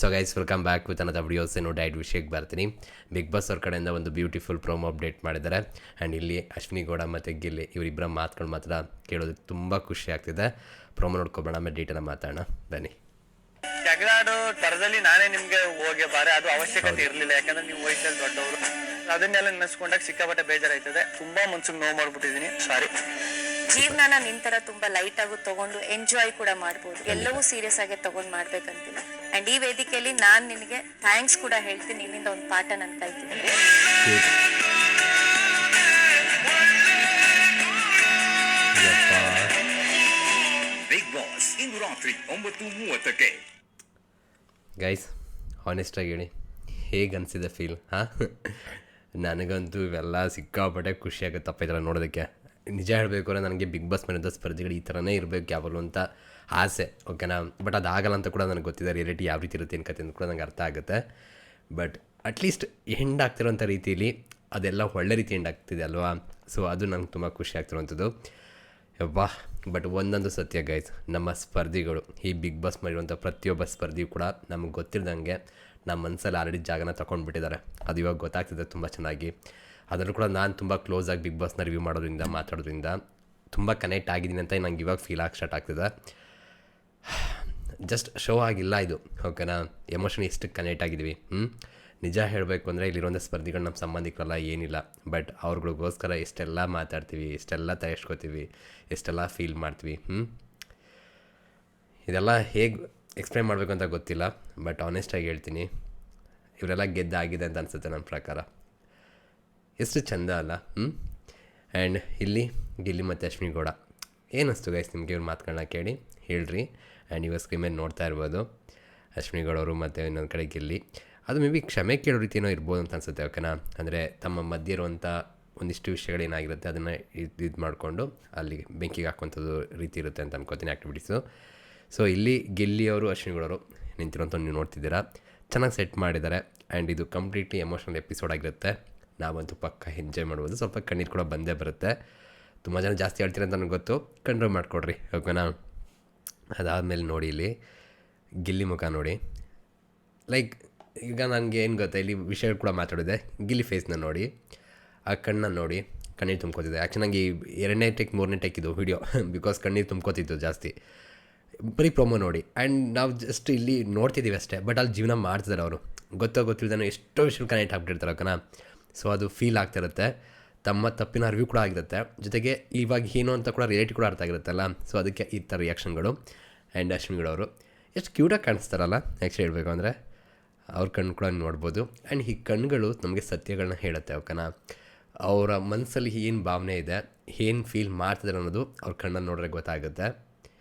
So guys welcome back with ಅನ್ನದ videos. ಏನು ಡೈಟ್ ವಿಷಯಕ್ಕೆ ಬರ್ತೀನಿ. ಬಿಗ್ ಬಾಸ್ ಅವ್ರ ಕಡೆಯಿಂದ ಒಂದು ಬ್ಯೂಟಿಫುಲ್ ಪ್ರೋಮೋ ಅಪ್ಡೇಟ್ ಮಾಡಿದ್ದಾರೆ. ಆ್ಯಂಡ್ ಇಲ್ಲಿ ಅಶ್ವಿನಿ ಗೌಡ ಮತ್ತು ಗಿಲ್ಲಿ ಇವರಿಬ್ಬರ ಮಾತುಗಳು ಮಾತ್ರ ಕೇಳೋದಕ್ಕೆ ತುಂಬ ಖುಷಿ ಆಗ್ತಿದೆ. ಪ್ರೋಮೋ ನೋಡ್ಕೊಬೇಡ, ಆಮೇಲೆ ಡೀಟೇಲ್ ಮಾತಾಡೋಣ ಬನ್ನಿ. ಜಗಳಾಡೋ ತರದಲ್ಲಿ ನಾನೇ ನಿಮ್ಗೆ ಹೋಗಿ ಬಾರೆ ಅದು ಅವಶ್ಯಕತೆ ಇರಲಿಲ್ಲ, ಯಾಕಂದ್ರೆ ನೀವು ವಯಸ್ಸಲ್ಲಿ ದೊಡ್ಡವರು. ಅದನ್ನೆಲ್ಲ ನೆನೆಸ್ಕೊಂಡಾಗ ಸಿಕ್ಕಾಪಟ್ಟೆ ಬೇಜಾರಾಯ್ತದೆ. ತುಂಬಾ ಮನ್ಸಿಗೆ ನೋವು ಮಾಡ್ಬಿಟ್ಟಿದೀನಿ, ಸಾರಿ. ಜೀವನನ ನಿಂತರ ತುಂಬಾ ಲೈಟ್ ಆಗಿ ತಗೊಂಡು ಎಂಜಾಯ್ ಕೂಡ ಮಾಡ್ಬೋದು, ಎಲ್ಲವೂ ಸೀರಿಯಸ್ ಆಗಿ ತಗೊಂಡ್ ಮಾಡ್ಬೇಕಂತಿಲ್ಲ. ಅಂಡ್ ಈ ವೇದಿಕೆಯಲ್ಲಿ ನಾನ್ ನಿನಗೆ ಥ್ಯಾಂಕ್ಸ್ ಕೂಡ ಹೇಳ್ತೀನಿ. ನಿನ್ನಿಂದ ಒಂದು ಪಾಠ ನಾನು ಕಲ್ತಿದ್ದೀನಿ. ಬಿಗ್ ಬಾಸ್ ಇಂದು ರಾತ್ರಿ 9:30ಕ್ಕೆ. ಗೈಸ್ ಹಾನೆಸ್ಟಾಗಿ ಹೇಳಿ, ಹೇಗೆ ಅನಿಸಿದೆ ಫೀಲ್? ಹಾಂ, ನನಗಂತೂ ಇವೆಲ್ಲ ಸಿಕ್ಕಾಪಟ್ಟೆ ಖುಷಿಯಾಗುತ್ತೆ ಇದೆಲ್ಲ ನೋಡೋದಕ್ಕೆ. ನಿಜ ಹೇಳಬೇಕು ಅಂದರೆ ನನಗೆ ಬಿಗ್ ಬಾಸ್ ಮನೆಯಿಂದ ಸ್ಪರ್ಧಿಗಳು ಈ ಥರನೇ ಇರಬೇಕು ಯಾವಾಗಲೂ ಅಂತ ಆಸೆ, ಓಕೆನಾ. ಬಟ್ ಅದಾಗಲ್ಲ ಅಂತ ಕೂಡ ನನಗೆ ಗೊತ್ತಿದೆ. ರಿಯಾಲಿಟಿ ಯಾವ ರೀತಿ ಇರುತ್ತೆ ಅನ್ಕತ್ತೆ ಅಂತ ಕೂಡ ನನಗೆ ಅರ್ಥ ಆಗುತ್ತೆ. ಬಟ್ ಅಟ್ಲೀಸ್ಟ್ ಎಂಡ್ ಆಗ್ತಿರೋಂಥ ರೀತಿಯಲ್ಲಿ ಅದೆಲ್ಲ ಒಳ್ಳೆ ರೀತಿ ಎಂಡ್ ಆಗ್ತಿದೆ ಅಲ್ವಾ. ಸೊ ಅದು ನನಗೆ ತುಂಬ ಖುಷಿ ಆಗ್ತಿರೋವಂಥದ್ದು. ವಾಹ್. ಬಟ್ ಒಂದೊಂದು ಸತ್ಯ ಗೈಸ್, ನಮ್ಮ ಸ್ಪರ್ಧಿಗಳು ಈ ಬಿಗ್ ಬಾಸ್ ಮಾಡಿರುವಂಥ ಪ್ರತಿಯೊಬ್ಬ ಸ್ಪರ್ಧಿಯೂ ಕೂಡ ನಮಗೆ ಗೊತ್ತಿರದಂಗೆ ನಮ್ಮ ಮನಸ್ಸಲ್ಲಿ ಆಲ್ರೆಡಿ ಜಾಗನ ತೊಗೊಂಡ್ಬಿಟ್ಟಿದ್ದಾರೆ. ಅದು ಇವಾಗ ಗೊತ್ತಾಗ್ತಿದೆ ತುಂಬ ಚೆನ್ನಾಗಿ. ಅದರಲ್ಲೂ ಕೂಡ ನಾನು ತುಂಬ ಕ್ಲೋಸಾಗಿ ಬಿಗ್ ಬಾಸ್ನ ರಿವ್ಯೂ ಮಾಡೋದ್ರಿಂದ ಮಾತಾಡೋದ್ರಿಂದ ತುಂಬ ಕನೆಕ್ಟ್ ಆಗಿದ್ದೀನಿ ಅಂತ ನಂಗೆ ಇವಾಗ ಫೀಲ್ ಆಗಿ ಸ್ಟಾರ್ಟ್ ಆಗ್ತಿದೆ. ಜಸ್ಟ್ ಶೋ ಆಗಿಲ್ಲ ಇದು, ಓಕೆನಾ. ಎಮೋಷನ್ ಎಷ್ಟು ಕನೆಕ್ಟ್ ಆಗಿದ್ದೀವಿ. ನಿಜ ಹೇಳಬೇಕು ಅಂದರೆ ಇಲ್ಲಿರುವಂಥ ಸ್ಪರ್ಧಿಗಳು ನಮ್ಮ ಸಂಬಂಧಿಕರಲ್ಲ, ಏನಿಲ್ಲ. ಬಟ್ ಅವ್ರುಗಳಿಗೋಸ್ಕರ ಎಷ್ಟೆಲ್ಲ ಮಾತಾಡ್ತೀವಿ, ಎಷ್ಟೆಲ್ಲ ತಯಾರಿಸ್ಕೋತೀವಿ, ಎಷ್ಟೆಲ್ಲ ಫೀಲ್ ಮಾಡ್ತೀವಿ. ಇದೆಲ್ಲ ಹೇಗೆ ಎಕ್ಸ್ಪ್ಲೇನ್ ಮಾಡಬೇಕು ಅಂತ ಗೊತ್ತಿಲ್ಲ. ಬಟ್ ಆನೆಸ್ಟಾಗಿ ಹೇಳ್ತೀನಿ, ಇವರೆಲ್ಲ ಗೆದ್ದಾಗಿದೆ ಅಂತ ಅನಿಸುತ್ತೆ ನನ್ನ ಪ್ರಕಾರ. ಎಷ್ಟು ಚೆಂದ ಅಲ್ಲ. ಆ್ಯಂಡ್ ಇಲ್ಲಿ ಗಿಲ್ಲಿ ಮತ್ತು ಅಶ್ವಿನಿ ಗೌಡ ಏನಿಸ್ತು ಗೈಸ್ ನಿಮಗೆ ಇವ್ರ ಮಾತುಗಳನ್ನ ಕೇಳಿ ಹೇಳ್ರಿ. ಆ್ಯಂಡ್ ಇವಾಗ ಸ್ಕ್ರೀನ್ ಮೇಲೆ ನೋಡ್ತಾ ಇರ್ಬೋದು ಅಶ್ವಿನಿ ಗೌಡವರು ಮತ್ತು ಇನ್ನೊಂದು ಕಡೆ ಗಿಲ್ಲಿ. ಅದು ಮೇ ಬಿ ಕ್ಷಮೆ ಕೇಳೋ ರೀತಿಯೋ ಇರ್ಬೋದು ಅಂತ ಅನಿಸುತ್ತೆ, ಓಕೆನಾ. ಅಂದರೆ ತಮ್ಮ ಮಧ್ಯೆ ಇರುವಂಥ ಒಂದಿಷ್ಟು ವಿಷಯಗಳೇನಾಗಿರುತ್ತೆ ಅದನ್ನು ಇದು ಮಾಡಿಕೊಂಡು ಅಲ್ಲಿ ಬೆಂಕಿಗೆ ಹಾಕುವಂಥದ್ದು ರೀತಿ ಇರುತ್ತೆ ಅಂತ ಅನ್ಕೋತೀನಿ ಆ್ಯಕ್ಟಿವಿಟೀಸು. ಸೊ ಇಲ್ಲಿ ಗಿಲ್ಲಿಯವರು ಅಶ್ವಿನಿ ಗೌಡವರು ನಿಂತಿರೋಂಥ ನೀವು ನೋಡ್ತಿದ್ದೀರಾ, ಚೆನ್ನಾಗಿ ಸೆಟ್ ಮಾಡಿದ್ದಾರೆ. ಆ್ಯಂಡ್ ಇದು ಕಂಪ್ಲೀಟ್ಲಿ ಎಮೋಷನಲ್ ಎಪಿಸೋಡ್ ಆಗಿರುತ್ತೆ. ನಾವಂತೂ ಪಕ್ಕ ಎಂಜಾಯ್ ಮಾಡ್ಬೋದು. ಸ್ವಲ್ಪ ಕಣ್ಣೀರು ಕೂಡ ಬಂದೇ ಬರುತ್ತೆ. ತುಂಬ ಜನ ಜಾಸ್ತಿ ಹೇಳ್ತೀರ ಅಂತ ನನಗೆ ಗೊತ್ತು, ಕಂಟ್ರೋಲ್ ಮಾಡಿಕೊಡ್ರಿ, ಓಕೆನಾ. ಅದಾದಮೇಲೆ ನೋಡಿ ಇಲ್ಲಿ ಗಿಲ್ಲಿ ಮುಖ ನೋಡಿ. ಲೈಕ್ ಈಗ ನನಗೆ ಏನು ಗೊತ್ತಾ, ಇಲ್ಲಿ ವಿಷಯ ಕೂಡ ಮಾತಾಡಿದೆ. ಗಿಲ್ಲಿ ಫೇಸ್ನ ನೋಡಿ, ಆ ಕಣ್ಣನ್ನು ನೋಡಿ, ಕಣ್ಣೀರು ತುಂಬ್ಕೋತಿದ್ದೆ. ಆ್ಯಕ್ಚುಲಿ ನನಗೆ 2ನೇ ಟೇಕ್ 3ನೇ ಟೇಕ್ ಇದು ವಿಡಿಯೋ, ಬಿಕಾಸ್ ಕಣ್ಣೀರು ತುಂಬ್ಕೋತಿತ್ತು ಜಾಸ್ತಿ. ಬರೀ ಪ್ರೊಮೋ ನೋಡಿ. ಆ್ಯಂಡ್ ನಾವು ಜಸ್ಟ್ ಇಲ್ಲಿ ನೋಡ್ತಿದ್ದೀವಿ ಅಷ್ಟೇ, ಬಟ್ ಅಲ್ಲಿ ಜೀವನ ಮಾಡ್ತಿದ್ದಾರೆ ಅವರು. ಗೊತ್ತಿಲ್ಲದೇ ಎಷ್ಟೋ ವಿಷಯ ಕನೆಕ್ಟ್ ಆಗ್ಬಿಟ್ಟಿರ್ತಾರೆ, ಓಕೆನಾ. ಸೊ ಅದು ಫೀಲ್ ಆಗ್ತಿರುತ್ತೆ. ತಮ್ಮ ತಪ್ಪಿನ ಅರಿವು ಕೂಡ ಆಗಿರುತ್ತೆ, ಜೊತೆಗೆ ಇವಾಗ ಏನು ಅಂತ ಕೂಡ ರಿಯಾಲಿಟಿ ಕೂಡ ಅರ್ಥ ಆಗಿರುತ್ತಲ್ಲ. ಸೊ ಅದಕ್ಕೆ ಈ ಥರ ರಿಯಾಕ್ಷನ್ಗಳು. ಆ್ಯಂಡ್ ಅಶ್ವಿನಿಗಳವರು ಎಷ್ಟು ಕ್ಯೂಟಾಗಿ ಕಾಣಿಸ್ತಾರಲ್ಲ ಆ್ಯಕ್ಚುಲಿ ಹೇಳಬೇಕು ಅಂದರೆ. ಅವ್ರ ಕಣ್ಣು ಕೂಡ ನೋಡ್ಬೋದು. ಆ್ಯಂಡ್ ಈ ಕಣ್ಣುಗಳು ನಮಗೆ ಸತ್ಯಗಳನ್ನ ಹೇಳುತ್ತೆ, ಓಕೆನಾ. ಅವರ ಮನಸ್ಸಲ್ಲಿ ಏನು ಭಾವನೆ ಇದೆ, ಏನು ಫೀಲ್ ಮಾಡ್ತಿದ್ದಾರೆ ಅನ್ನೋದು ಅವ್ರ ಕಣ್ಣನ್ನು ನೋಡಿದ್ರೆ ಗೊತ್ತಾಗುತ್ತೆ.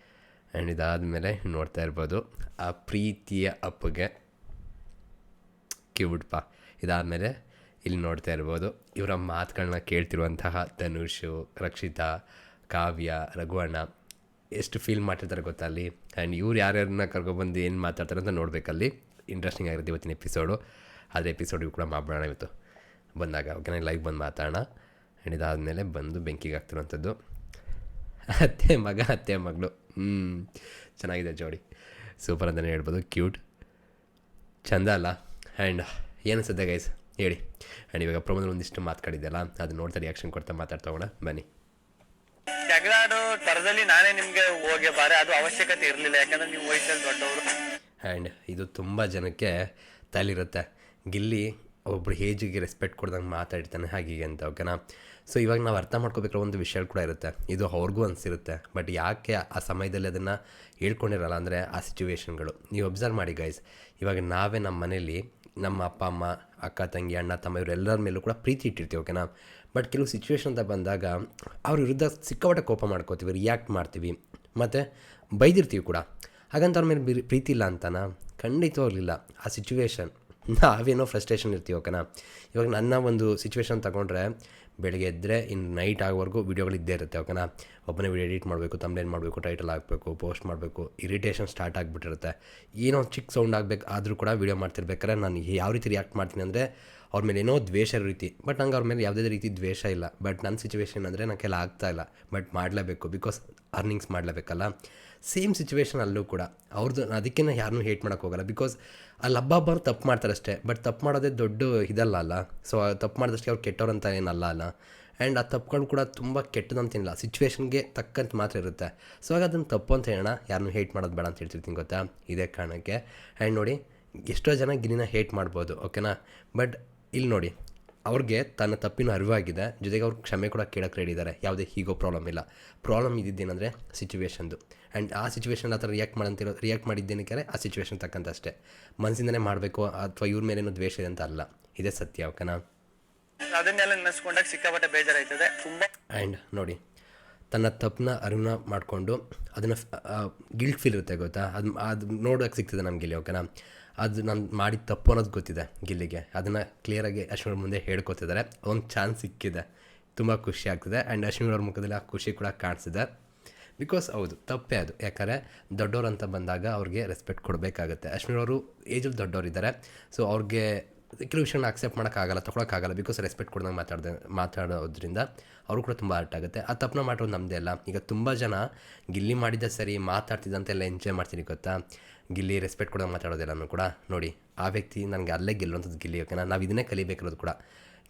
ಆ್ಯಂಡ್ ಇದಾದಮೇಲೆ ನೋಡ್ತಾ ಇರ್ಬೋದು ಆ ಪ್ರೀತಿಯ ಅಪ್ಪಗೆ ಕ್ಯೂಟ್ಪ. ಇದಾದಮೇಲೆ ಇಲ್ಲಿ ನೋಡ್ತಾ ಇರ್ಬೋದು ಇವರ ಮಾತುಗಳನ್ನ ಕೇಳ್ತಿರುವಂತಹ ಧನುಷು, ರಕ್ಷಿತಾ, ಕಾವ್ಯ, ರಘುವಣ್ಣ ಎಷ್ಟು ಫೀಲ್ ಮಾಡ್ತಿರ್ತಾರೆ ಗೊತ್ತಾ ಅಲ್ಲಿ. ಆ್ಯಂಡ್ ಇವ್ರು ಯಾರ್ಯಾರನ್ನ ಕರ್ಕೊಬಂದು ಏನು ಮಾತಾಡ್ತಾರೆ ಅಂತ ನೋಡಬೇಕಲ್ಲಿ. ಇಂಟ್ರೆಸ್ಟಿಂಗ್ ಆಗಿರುತ್ತೆ ಇವತ್ತಿನ ಎಪಿಸೋಡು. ಆದರೆ ಎಪಿಸೋಡಿಗೆ ಕೂಡ ಮಾಡ್ಬಿಡೋಣ ಇವತ್ತು ಬಂದಾಗ, ಓಕೆನಾ. ಲೈವ್ ಬಂದು ಮಾತಾಡೋಣ. ಆ್ಯಂಡ್ ಇದಾದಮೇಲೆ ಬಂದು ಬೆಂಕಿಗೆ ಆಗ್ತಿರೋವಂಥದ್ದು ಅತ್ತೆ ಮಗ ಅತ್ತೆ ಮಗಳು. ಚೆನ್ನಾಗಿದೆ ಜೋಡಿ, ಸೂಪರ್ ಅಂತಲೇ ಹೇಳ್ಬೋದು. ಕ್ಯೂಟ್, ಚಂದ ಅಲ್ಲ. ಆ್ಯಂಡ್ ಏನಿಸುತ್ತೆ ಗೈಸ್ ಹೇಳಿ. ಆ್ಯಂಡ್ ಇವಾಗ ಪ್ರೊಮೋದಲ್ಲಿ ಒಂದಿಷ್ಟು ಮಾತಾಡಿದ್ದೆಲ್ಲ ಅದು ನೋಡ್ತಾ ರಿಯಾಕ್ಷನ್ ಕೊಡ್ತಾ ಮಾತಾಡ್ತಾ ಬನ್ನಿ. ಜಗಳಾಡೋ ತರದಲ್ಲಿ ನಾನೇ ನಿಮ್ಗೆ ಹೋಗಿ ಬಾರೆ ಅದು ಅವಶ್ಯಕತೆ ಇರಲಿಲ್ಲ, ಯಾಕಂದ್ರೆ ನೀವು ವಯಸ್ಸಲ್ಲಿ ದೊಡ್ಡವರು. ಆ್ಯಂಡ್ ಇದು ತುಂಬ ಜನಕ್ಕೆ ತಲೆಯಿರುತ್ತೆ, ಗಿಲ್ಲಿ ಒಬ್ಬರು ಏಜಿಗೆ ರೆಸ್ಪೆಕ್ಟ್ ಕೊಡ್ದಂಗೆ ಮಾತಾಡ್ತಾನೆ ಹಾಗೆ ಅಂತ, ಓಕೆನಾ. ಸೊ ಇವಾಗ ನಾವು ಅರ್ಥ ಮಾಡ್ಕೋಬೇಕಾದ್ರೆ ಒಂದು ವಿಷಯ ಕೂಡ ಇರುತ್ತೆ, ಇದು ಅವ್ರಿಗೂ ಅನಿಸಿರುತ್ತೆ. ಬಟ್ ಯಾಕೆ ಆ ಸಮಯದಲ್ಲಿ ಅದನ್ನು ಹೇಳ್ಕೊಂಡಿರಲ್ಲ ಅಂದರೆ ಆ ಸಿಚುವೇಶನ್ಗಳು. ನೀವು ಅಬ್ಸರ್ವ್ ಮಾಡಿ ಗೈಸ್, ಇವಾಗ ನಾವೇ ನಮ್ಮ ಮನೇಲಿ ನಮ್ಮ ಅಪ್ಪ ಅಮ್ಮ, ಅಕ್ಕ ತಂಗಿ, ಅಣ್ಣ ತಮ್ಮ ಇವರೆಲ್ಲರ ಮೇಲೂ ಕೂಡ ಪ್ರೀತಿ ಇಟ್ಟಿರ್ತೀವಿ, ಓಕೆನಾ. ಬಟ್ ಕೆಲವು ಸಿಚುವೇಶನ್ ಅಂತ ಬಂದಾಗ ಅವ್ರ ವಿರುದ್ಧ ಸಿಕ್ಕಾಪಟ್ಟೆ ಕೋಪ ಮಾಡ್ಕೋತೀವಿ, ರಿಯಾಕ್ಟ್ ಮಾಡ್ತೀವಿ, ಮತ್ತು ಬೈದಿರ್ತೀವಿ ಕೂಡ. ಹಾಗಂತ ಅವ್ರ ಮೇಲೆ ಪ್ರೀತಿ ಇಲ್ಲ ಅಂತನಾ? ಖಂಡಿತವಾಗಲಿಲ್ಲ. ಆ ಸಿಚುವೇಶನ್ ನಾವೇನೋ ಫ್ರಸ್ಟ್ರೇಷನ್ ಇರ್ತೀವಿ, ಓಕೆನಾ. ಇವಾಗ ನನ್ನ ಒಂದು ಸಿಚುವೇಶನ್ ತೊಗೊಂಡ್ರೆ ಬೆಳಗ್ಗೆ ಎದ್ದರೆ ಇನ್ನು ನೈಟ್ ಆಗೋವರೆಗೂ ವೀಡಿಯೋಗಳು ಇದ್ದೇ ಇರುತ್ತೆ, ಓಕೆನಾ. ಒಬ್ಬನೇ ವೀಡಿಯೋ ಎಡಿಟ್ ಮಾಡಬೇಕು, ತಮ್ನೇನು ಮಾಡಬೇಕು, ಟೈಟಲ್ ಹಾಕಬೇಕು, ಪೋಸ್ಟ್ ಮಾಡಬೇಕು, ಇರಿಟೇಷನ್ ಸ್ಟಾರ್ಟ್ ಆಗಿಬಿಟ್ಟಿರುತ್ತೆ. ಏನೋ ಚಿಕ್ಕ ಸೌಂಡ್ ಆಗಬೇಕು ಆದರೂ ಕೂಡ ವೀಡಿಯೋ ಮಾಡ್ತಿರ್ಬೇಕಾದ್ರೆ ನಾನು ಯಾವ ರೀತಿ ರಿಯಾಕ್ಟ್ ಮಾಡ್ತೀನಿ ಅಂದರೆ ಅವ್ರ ಮೇಲೆ ಏನೋ ದ್ವೇಷ ರೀತಿ. ಬಟ್ ನಂಗೆ ಅವ್ರ ಮೇಲೆ ಯಾವುದೇ ರೀತಿ ದ್ವೇಷ ಇಲ್ಲ. ಬಟ್ ನನ್ನ ಸಿಚುವೇಶನ್ ಅಂದರೆ ನನಗೆಲ್ಲ ಆಗ್ತಾಯಿಲ್ಲ, ಬಟ್ ಮಾಡಲೇಬೇಕು, ಬಿಕಾಸ್ ಅರ್ನಿಂಗ್ಸ್ ಮಾಡಲೇಬೇಕಲ್ಲ. ಸೇಮ್ ಸಿಚುವೇಶನ್ ಅಲ್ಲೂ ಕೂಡ ಅವ್ರದ್ದು ಅದಕ್ಕೆ ಯಾರನ್ನೂ ಹೇಟ್ ಮಾಡೋಕ್ಕೆ ಹೋಗಲ್ಲ. ಬಿಕಾಸ್ ಅಲ್ಲಿ ಹಬ್ಬರು ತಪ್ಪು ಮಾಡ್ತಾರೆ ಅಷ್ಟೇ, ಬಟ್ ತಪ್ಪು ಮಾಡೋದೇ ದೊಡ್ಡ ಇದಲ್ಲ ಅಲ್ಲ. ಸೊ ತಪ್ಪು ಮಾಡಿದಷ್ಟೇ ಅವ್ರು ಕೆಟ್ಟವ್ರು ಅಂತ ಏನಲ್ಲ ಅಲ್ಲ. ಆ್ಯಂಡ್ ಆ ತಪ್ಪುಗಳು ಕೂಡ ತುಂಬ ಕೆಟ್ಟದಂತೇನಿಲ್ಲ, ಸಿಚುವೇಶನ್ಗೆ ತಕ್ಕಂತ ಮಾತ್ರ ಇರುತ್ತೆ. ಸೊ ಆಗ ಅದನ್ನು ತಪ್ಪು ಅಂತ ಹೇಳೋಣ, ಯಾರನ್ನೂ ಹೇಟ್ ಮಾಡೋದು ಬೇಡ ಅಂತ ಹೇಳ್ತಿರ್ತೀನಿ ಗೊತ್ತಾ, ಇದೇ ಕಾರಣಕ್ಕೆ. ಆ್ಯಂಡ್ ನೋಡಿ, ಎಷ್ಟೋ ಜನ ಗಿಲ್ಲಿನ ಹೇಟ್ ಮಾಡ್ಬೋದು, ಓಕೆನಾ. ಬಟ್ ಇಲ್ಲಿ ನೋಡಿ, ಅವ್ರಿಗೆ ತನ್ನ ತಪ್ಪಿನ ಅರಿವಾಗಿದೆ, ಜೊತೆಗೆ ಅವ್ರು ಕ್ಷಮೆ ಕೂಡ ಕೇಳೋಕ್ಕೆ ರೆಡಿ ಇದ್ದಾರೆ. ಯಾವುದೇ ಹೀಗೋ ಪ್ರಾಬ್ಲಮ್ ಇಲ್ಲ. ಪ್ರಾಬ್ಲಮ್ ಇದ್ದಿದ್ದೇನೆಂದರೆ ಸಿಚುವೇಶನ್ದು. ಆ್ಯಂಡ್ ಆ ಸಿಚುವೇಶನ್ ಆ ಥರ ರಿಯಾಕ್ಟ್ ಮಾಡಿದ್ದೇನಕ್ಕೆ ಆ ಸಿಚುವೇಶನ್ ತಕ್ಕಂತ ಅಷ್ಟೇ. ಮನಸ್ಸಿಂದನೇ ಮಾಡಬೇಕು ಅಥವಾ ಇವ್ರ ಮೇಲೇನೋ ದ್ವೇಷ ಇದೆ ಅಂತ ಅಲ್ಲ, ಇದೇ ಸತ್ಯ, ಓಕೆನಾ. ಅದನ್ನೆಲ್ಲ ನೆನೆಸ್ಕೊಂಡಾಗ ಸಿಕ್ಕಾಪಟ್ಟೆ ಬೇಜಾರಾಯ್ತದೆ ತುಂಬಾ. ಆ್ಯಂಡ್ ನೋಡಿ, ತನ್ನ ತಪ್ಪನ್ನ ಅರಿವನ್ನ ಮಾಡಿಕೊಂಡು ಅದನ್ನು ಗಿಲ್ಟ್ ಫೀಲ್ ಇರುತ್ತೆ ಗೊತ್ತಾ, ಅದು ನೋಡೋಕ್ಕೆ ಸಿಗ್ತದೆ ನಮ್ಗೆ ಗಿಲ್ಲಿ, ಓಕೆನಾ. ಅದು ನಾನು ಮಾಡಿದ ತಪ್ಪು ಅನ್ನೋದು ಗೊತ್ತಿದೆ ಗಿಲ್ಲಿಗೆ, ಅದನ್ನು ಕ್ಲಿಯರಾಗಿ ಅಶ್ವಿನಿ ಮುಂದೆ ಹೇಳ್ಕೊತಿದ್ದಾರೆ. ಒಂದು ಚಾನ್ಸ್ ಸಿಕ್ಕಿದೆ, ತುಂಬ ಖುಷಿ ಆಗ್ತಿದೆ. ಆ್ಯಂಡ್ ಅಶ್ವಿನಿ ಅವ್ರ ಮುಖದಲ್ಲಿ ಆ ಖುಷಿ ಕೂಡ ಕಾಣಿಸಿದೆ. ಬಿಕಾಸ್ ಹೌದು, ತಪ್ಪೇ ಅದು. ಯಾಕಂದರೆ ದೊಡ್ಡವ್ರು ಅಂತ ಬಂದಾಗ ಅವ್ರಿಗೆ ರೆಸ್ಪೆಕ್ಟ್ ಕೊಡಬೇಕಾಗತ್ತೆ. ಅಶ್ವಿನಿ ಅವರು ಏಜಲ್ಲಿ ದೊಡ್ಡವರಿದ್ದಾರೆ. ಸೊ ಅವ್ರಿಗೆ ಕೆಲವು ವಿಷಯನ ಅಕ್ಸೆಪ್ಟ್ ಮಾಡೋಕ್ಕಾಗಲ್ಲ, ತೊಗೊಳಕ್ಕಾಗಲ್ಲ. ಬಿಕಾಸ್ ರೆಸ್ಪೆಕ್ಟ್ ಕೊಡ್ದಂಗೆ ಮಾತಾಡೋದ್ರಿಂದ ಅವರು ಕೂಡ ತುಂಬ ಹರ್ಟ್ ಆಗುತ್ತೆ. ಆ ತಪ್ಪನ್ನ ಮಾಡೋದು ನಮ್ಮದೇ ಅಲ್ಲ. ಈಗ ತುಂಬ ಜನ ಗಿಲ್ಲಿ ಮಾಡಿದ್ದ ಸರಿ ಮಾತಾಡ್ತಿದ್ದಂತೆಲ್ಲ ಎಂಜಾಯ್ ಮಾಡ್ತೀನಿ ಗೊತ್ತಾ, ಗಿಲ್ಲಿ ರೆಸ್ಪೆಕ್ಟ್ ಕೊಡೋದು ಮಾತಾಡೋದೆಲ್ಲನೂ ಕೂಡ. ನೋಡಿ, ಆ ವ್ಯಕ್ತಿ ನನಗೆ ಅಲ್ಲೇ ಗೆಲ್ಲುವಂಥದ್ದು ಗಿಲ್ಲಿ, ಓಕೆನಾ. ನಾವು ಇದನ್ನೇ ಕಲಿಬೇಕಿರೋದು ಕೂಡ.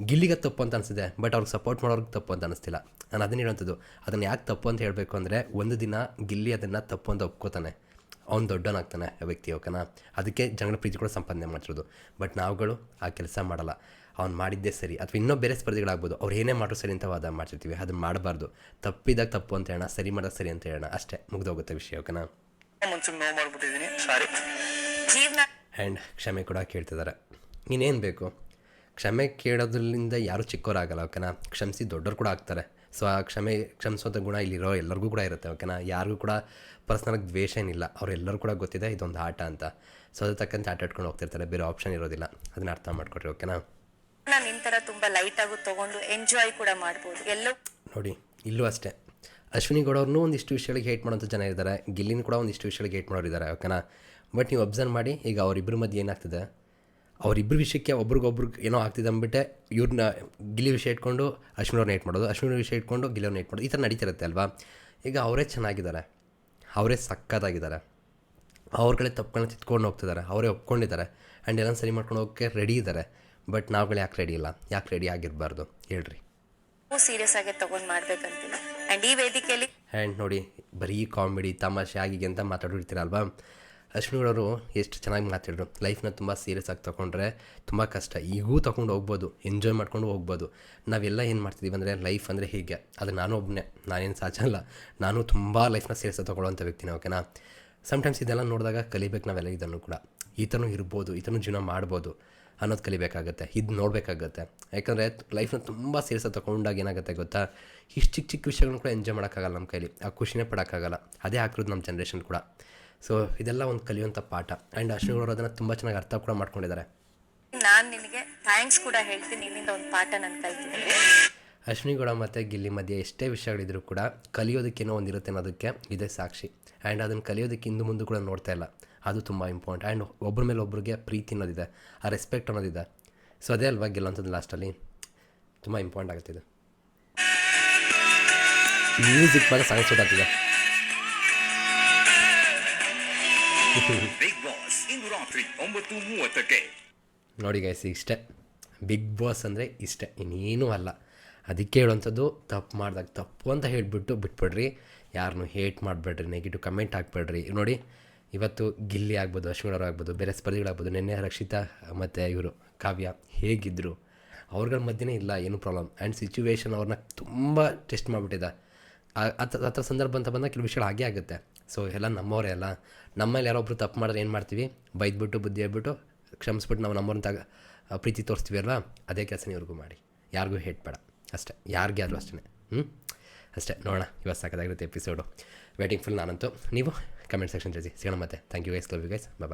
ಗಿಲ್ಲಿಗೆ ತಪ್ಪು ಅಂತ ಅನಿಸಿದೆ, ಬಟ್ ಅವ್ರಿಗೆ ಸಪೋರ್ಟ್ ಮಾಡೋರಿಗೆ ತಪ್ಪು ಅಂತ ಅನಿಸ್ತಿಲ್ಲ. ನಾನು ಅದನ್ನ ಹೇಳುವಂಥದ್ದು, ಅದನ್ನು ಯಾಕೆ ತಪ್ಪು ಅಂತ ಹೇಳಬೇಕು ಅಂದರೆ, ಒಂದು ದಿನ ಗಿಲ್ಲಿ ಅದನ್ನು ತಪ್ಪು ಅಂತ ಒಪ್ಕೋತಾನೆ, ಅವ್ನು ದೊಡ್ಡವನಾಗ್ತಾನೆ ಆ ವ್ಯಕ್ತಿ, ಓಕೆನಾ. ಅದಕ್ಕೆ ಜನಗಳ ಪ್ರೀತಿ ಕೂಡ ಸಂಪಾದನೆ ಮಾಡ್ತಿರೋದು. ಬಟ್ ನಾವುಗಳು ಆ ಕೆಲಸ ಮಾಡಲ್ಲ. ಅವ್ನು ಮಾಡಿದ್ದೇ ಸರಿ, ಅಥವಾ ಇನ್ನೂ ಬೇರೆ ಸ್ಪರ್ಧೆಗಳಾಗ್ಬೋದು, ಅವ್ರು ಏನೇ ಮಾಡೋ ಸರಿ ಅಂತ ವಾದ ಮಾಡ್ತಿರ್ತೀವಿ. ಅದನ್ನು ಮಾಡಬಾರ್ದು. ತಪ್ಪಿದಾಗ ತಪ್ಪು ಅಂತ ಹೇಳೋಣ, ಸರಿ ಮಾಡೋದು ಸರಿ ಅಂತ ಹೇಳೋಣ, ಅಷ್ಟೇ, ಮುಗ್ದೋಗುತ್ತೆ ವಿಷಯ, ಓಕೆನಾ. ಮನ್ಸಿಗೆ ನೋವು ಮಾಡ್ಬಿಟ್ಟಿದ್ದೀನಿ, ಸಾರಿ. ಜೀವನ ಆ್ಯಂಡ್ ಕ್ಷಮೆ ಕೂಡ ಕೇಳ್ತಿದ್ದಾರೆ. ಇನ್ನೇನು ಬೇಕು, ಕ್ಷಮೆ ಕೇಳೋದ್ರಿಂದ ಯಾರೂ ಚಿಕ್ಕವರಾಗಲ್ಲ, ಓಕೆನಾ. ಕ್ಷಮಿಸಿ ದೊಡ್ಡವ್ರು ಕೂಡ ಆಗ್ತಾರೆ. ಸೊ ಆ ಕ್ಷಮಿಸುವಂಥ ಗುಣ ಇಲ್ಲಿರೋ ಎಲ್ಲರಿಗೂ ಕೂಡ ಇರುತ್ತೆ, ಓಕೆನಾ. ಯಾರಿಗೂ ಕೂಡ ಪರ್ಸ್ನಲಾಗಿ ದ್ವೇಷ ಏನಿಲ್ಲ. ಅವರೆಲ್ಲರೂ ಕೂಡ ಗೊತ್ತಿದೆ ಇದೊಂದು ಆಟ ಅಂತ. ಸೊ ಅದ್ರ ತಕ್ಕಂತೆ ಆಟ ಆಡ್ಕೊಂಡು ಹೋಗ್ತಿರ್ತಾರೆ, ಬೇರೆ ಆಪ್ಷನ್ ಇರೋದಿಲ್ಲ. ಅದನ್ನ ಅರ್ಥ ಮಾಡ್ಕೊಡ್ರಿ, ಓಕೆನಾ. ನಿನ್ ತರ ತುಂಬಾ ಲೈಟ್ ಆಗಿ ತಗೊಂಡು ಎಂಜಾಯ್ ಕೂಡ ಮಾಡ್ಬೋದು. ಎಲ್ಲೋ ನೋಡಿ, ಇಲ್ಲೂ ಅಷ್ಟೇ, ಅಶ್ವಿನಿ ಗೌಡವ್ರನ್ನೂ ಒಂದಿಷ್ಟು ವಿಷಯಗಳಿಗೆ ಹೇಟ್ ಮಾಡೋಂಥ ಜನ ಇದ್ದಾರೆ, ಗಿಲ್ಲಿನ ಕೂಡ ಒಂದಿಷ್ಟು ವಿಷಯಗಳಿಗೆ ಹೇಟ್ ಮಾಡೋರಿದ್ದಾರೆ, ಓಕೆನಾ. ಬಟ್ ನೀವು ಅಬ್ಸರ್ವ್ ಮಾಡಿ, ಈಗ ಅವರಿಬ್ಬರ ಮಧ್ಯೆ ಏನಾಗ್ತದೆ, ಅವರಿಬ್ಬರ ವಿಷಯಕ್ಕೆ ಒಬ್ರಿಗೊಬ್ರಿಗೆ ಏನೋ ಆಗ್ತಿದೆ ಅಂದ್ಬಿಟ್ಟೆ ಇವ್ರನ್ನ ಗಿಲ್ಲಿ ವಿಷಯ ಇಟ್ಕೊಂಡು ಅಶ್ವಿನವ್ರನ್ನ ಹೇಟ್ ಮಾಡೋದು, ಅಶ್ವಿನ ವಿಷಯ ಇಟ್ಕೊಂಡು ಗಿಲ್ಲಿಯವ್ರನ್ನ ಹೇಟ್ ಮಾಡೋದು, ಈ ಥರ ನಡೀತಿರುತ್ತೆ ಅಲ್ವಾ. ಈಗ ಅವರೇ ಚೆನ್ನಾಗಿದ್ದಾರೆ, ಅವರೇ ಸಕ್ಕತ್ತಾಗಿದ್ದಾರೆ, ಅವ್ರಗಳೇ ತಪ್ಪುಗಳನ್ನ ತಿತ್ಕೊಂಡು ಹೋಗ್ತಿದ್ದಾರೆ, ಅವರೇ ಒಪ್ಕೊಂಡಿದ್ದಾರೆ. ಆ್ಯಂಡ್ ಎಲ್ಲ ಸರಿ ಮಾಡ್ಕೊಂಡು ಹೋಗೋಕ್ಕೆ ರೆಡಿ ಇದ್ದಾರೆ. ಬಟ್ ನಾವುಗಳು ಯಾಕೆ ರೆಡಿ ಇಲ್ಲ, ಯಾಕೆ ರೆಡಿ ಆಗಿರಬಾರ್ದು ಹೇಳ್ರಿ. ಸೀರಿಯಸ್ ಆಗಿ ತಗೊಂಡ್ ಮಾಡ್ಬೇಕಂತಿಲ್ಲ. ಅಂಡ್ ಈ ವೇದಿಕೆಯಲ್ಲಿ ಆ್ಯಂಡ್ ನೋಡಿ, ಬರೀ ಕಾಮಿಡಿ ತಮಾಷೆ ಆಗಿಗೆ ಅಂತ ಮಾತಾಡಿರ್ತೀರಲ್ವಾ, ಅಶ್ವಿನಿಗಳವರು ಎಷ್ಟು ಚೆನ್ನಾಗಿ ಮಾತಾಡಿದ್ರು. ಲೈಫ್ನ ತುಂಬ ಸೀರಿಯಸ್ ಆಗಿ ತೊಗೊಂಡ್ರೆ ತುಂಬ ಕಷ್ಟ. ಈಗೂ ತೊಗೊಂಡು ಹೋಗ್ಬೋದು, ಎಂಜಾಯ್ ಮಾಡ್ಕೊಂಡು ಹೋಗ್ಬೋದು. ನಾವೆಲ್ಲ ಏನು ಮಾಡ್ತಿದ್ದೀವಿ ಅಂದರೆ, ಲೈಫ್ ಅಂದರೆ ಹೀಗೆ. ಅದು ನಾನು ಒಬ್ಬನೇ, ನಾನೇನು ಸಾಚಲ್ಲ, ನಾನು ತುಂಬ ಲೈಫ್ನ ಸೀರಿಯಸ್ ಆಗಿ ತೊಗೊಳ್ಳೋಂಥ ವ್ಯಕ್ತಿನೇ, ಓಕೆನಾ. ಸಮ್ಟೈಮ್ಸ್ ಇದೆಲ್ಲ ನೋಡಿದಾಗ ಕಲಿಬೇಕು ನಾವೆಲ್ಲ. ಇದನ್ನು ಕೂಡ ಈ ಥರನೂ ಇರ್ಬೋದು, ಈ ಥರನೂ ಜೀವನ ಮಾಡ್ಬೋದು ಅನ್ನೋದು ಕಲಿಬೇಕಾಗತ್ತೆ, ಇದು ನೋಡಬೇಕಾಗತ್ತೆ. ಯಾಕಂದರೆ ಲೈಫ್ನ ತುಂಬ ಸೀರಿಯಸ್ ಆಗಿ ತೊಗೊಂಡಾಗ ಏನಾಗುತ್ತೆ ಗೊತ್ತಾ, ಇಷ್ಟು ಚಿಕ್ಕ ಚಿಕ್ಕ ವಿಷಯಗಳನ್ನ ಕೂಡ ಎಂಜಾಯ್ ಮಾಡೋಕ್ಕಾಗಲ್ಲ ನಮ್ಮ ಕೈಲಿ, ಆ ಖುಷಿನೇ ಪಡೋಕ್ಕಾಗಲ್ಲ. ಅದೇ ಆಗಿರೋದು ನಮ್ಮ ಜನ್ರೇಷನ್ ಕೂಡ. ಸೊ ಇದೆಲ್ಲ ಒಂದು ಕಲಿಯುವಂಥ ಪಾಠ. ಆ್ಯಂಡ್ ಅಶ್ವಿನಿಗೌಡರು ಅದನ್ನು ತುಂಬ ಚೆನ್ನಾಗಿ ಅರ್ಥ ಕೂಡ ಮಾಡ್ಕೊಂಡಿದ್ದಾರೆ. ನಾನು ನಿನಗೆ ಥ್ಯಾಂಕ್ಸ್ ಕೂಡ ಹೇಳ್ತೀನಿ, ನಿನ್ನಿಂದ ಒಂದು ಪಾಠ ನಾನು ಕಲ್ತಿದ್ದೀನಿ. ಅಶ್ವಿನಿಗೌಡ ಮತ್ತು ಗಿಲ್ಲಿ ಮಧ್ಯೆ ಎಷ್ಟೇ ವಿಷಯಗಳಿದ್ರೂ ಕೂಡ ಕಲಿಯೋದಕ್ಕೇನೋ ಒಂದಿರುತ್ತೆ ಅನ್ನೋದಕ್ಕೆ ಇದೇ ಸಾಕ್ಷಿ. ಆ್ಯಂಡ್ ಅದನ್ನು ಕಲಿಯೋದಕ್ಕೆ ಇಂದು ಮುಂದೆ ಕೂಡ ನೋಡ್ತಾ ಇಲ್ಲ, ಅದು ತುಂಬ ಇಂಪಾರ್ಟೆಂಟ್. ಆ್ಯಂಡ್ ಒಬ್ಬರ ಮೇಲೆ ಒಬ್ಬರಿಗೆ ಪ್ರೀತಿ ಅನ್ನೋದಿದೆ, ಆ ರೆಸ್ಪೆಕ್ಟ್ ಅನ್ನೋದಿದೆ. ಸೊ ಅದೇ ಅಲ್ವಾ ಗೆಲ್ಲೋಂಥದ್ದು ಲಾಸ್ಟಲ್ಲಿ ತುಂಬ ಇಂಪಾರ್ಟೆಂಟ್ ಆಗುತ್ತಿದೆ. ಮ್ಯೂಸಿಕ್ ಮಾತ್ರ ಸಾಂಗ್ ಸೂಟ್ ಆಗ್ತಿದೆ. ಬಿಗ್ ಬಾಸ್ ಇಂದು ರಾತ್ರಿ 9:30ಕ್ಕೆ. ನೋಡಿ ಗೈಸ್, ಇಷ್ಟೇ ಬಿಗ್ ಬಾಸ್ ಅಂದರೆ ಇಷ್ಟೇ, ಇನ್ನೇನೂ ಅಲ್ಲ. ಅದಕ್ಕೆ ಹೇಳುವಂಥದ್ದು, ತಪ್ಪು ಮಾಡಿದಾಗ ತಪ್ಪು ಅಂತ ಹೇಳಿಬಿಟ್ಟು ಬಿಟ್ಬಿಡ್ರಿ, ಯಾರನ್ನೂ ಹೇಟ್ ಮಾಡಬೇಡ್ರಿ, ನೆಗೆಟಿವ್ ಕಮೆಂಟ್ ಹಾಕ್ಬೇಡ್ರಿ. ನೋಡಿ, ಇವತ್ತು ಗಿಲ್ಲಿ ಆಗ್ಬೋದು, ಅಶ್ವಿನವ್ರು ಆಗ್ಬೋದು, ಬೇರೆ ಸ್ಪರ್ಧಿಗಳಾಗ್ಬೋದು, ನಿನ್ನೆ ರಕ್ಷಿತಾ ಮತ್ತು ಇವರು ಕಾವ್ಯ ಹೇಗಿದ್ದರು, ಅವ್ರಗಳ ಮಧ್ಯೆನೇ ಇಲ್ಲ ಏನು ಪ್ರಾಬ್ಲಮ್. ಆ್ಯಂಡ್ ಸಿಚುವೇಶನ್ ಅವ್ರನ್ನ ತುಂಬ ಟೆಸ್ಟ್ ಮಾಡಿಬಿಟ್ಟಿದೆ. ಆ ಥರ ಸಂದರ್ಭ ಅಂತ ಬಂದಾಗ ಕೆಲವು ವಿಷಯಗಳು ಹಾಗೇ ಆಗುತ್ತೆ. ಸೊ ಎಲ್ಲ ನಮ್ಮವರೇ ಅಲ್ಲ. ನಮ್ಮಲ್ಲಿ ಯಾರೊಬ್ಬರು ತಪ್ಪು ಮಾಡಿದ್ರೆ ಏನು ಮಾಡ್ತೀವಿ, ಬೈದ್ಬಿಟ್ಟು ಬುದ್ಧಿ ಹೇಳ್ಬಿಟ್ಟು ಕ್ಷಮಿಸ್ಬಿಟ್ಟು ನಾವು ನಮ್ಮವ್ರನ್ನ ಪ್ರೀತಿ ತೋರಿಸ್ತೀವಿ ಅಲ್ವಾ, ಅದೇ ಕೆಲಸನೇ ಇವ್ರಿಗೂ ಮಾಡಿ. ಯಾರಿಗೂ ಹೇಟ್ ಬೇಡ ಅಷ್ಟೇ, ಯಾರಿಗೆ ಆದರೂ ಅಷ್ಟೇ. ಅಷ್ಟೇ, ನೋಡೋಣ. ಇವತ್ತು ಸಾಕಾಗಿರುತ್ತೆ ಎಪಿಸೋಡು. ವೇಟಿಂಗ್ ಫುಲ್ ನಾನಂತೂ. ನೀವು ಕಮೆಂಟ್ ಸೆಕ್ಷನ್ ತಿಳಿಸಿ, ಸಿಗೋಣ ಮತ್ತೆ. Thank you guys, love you guys, bye.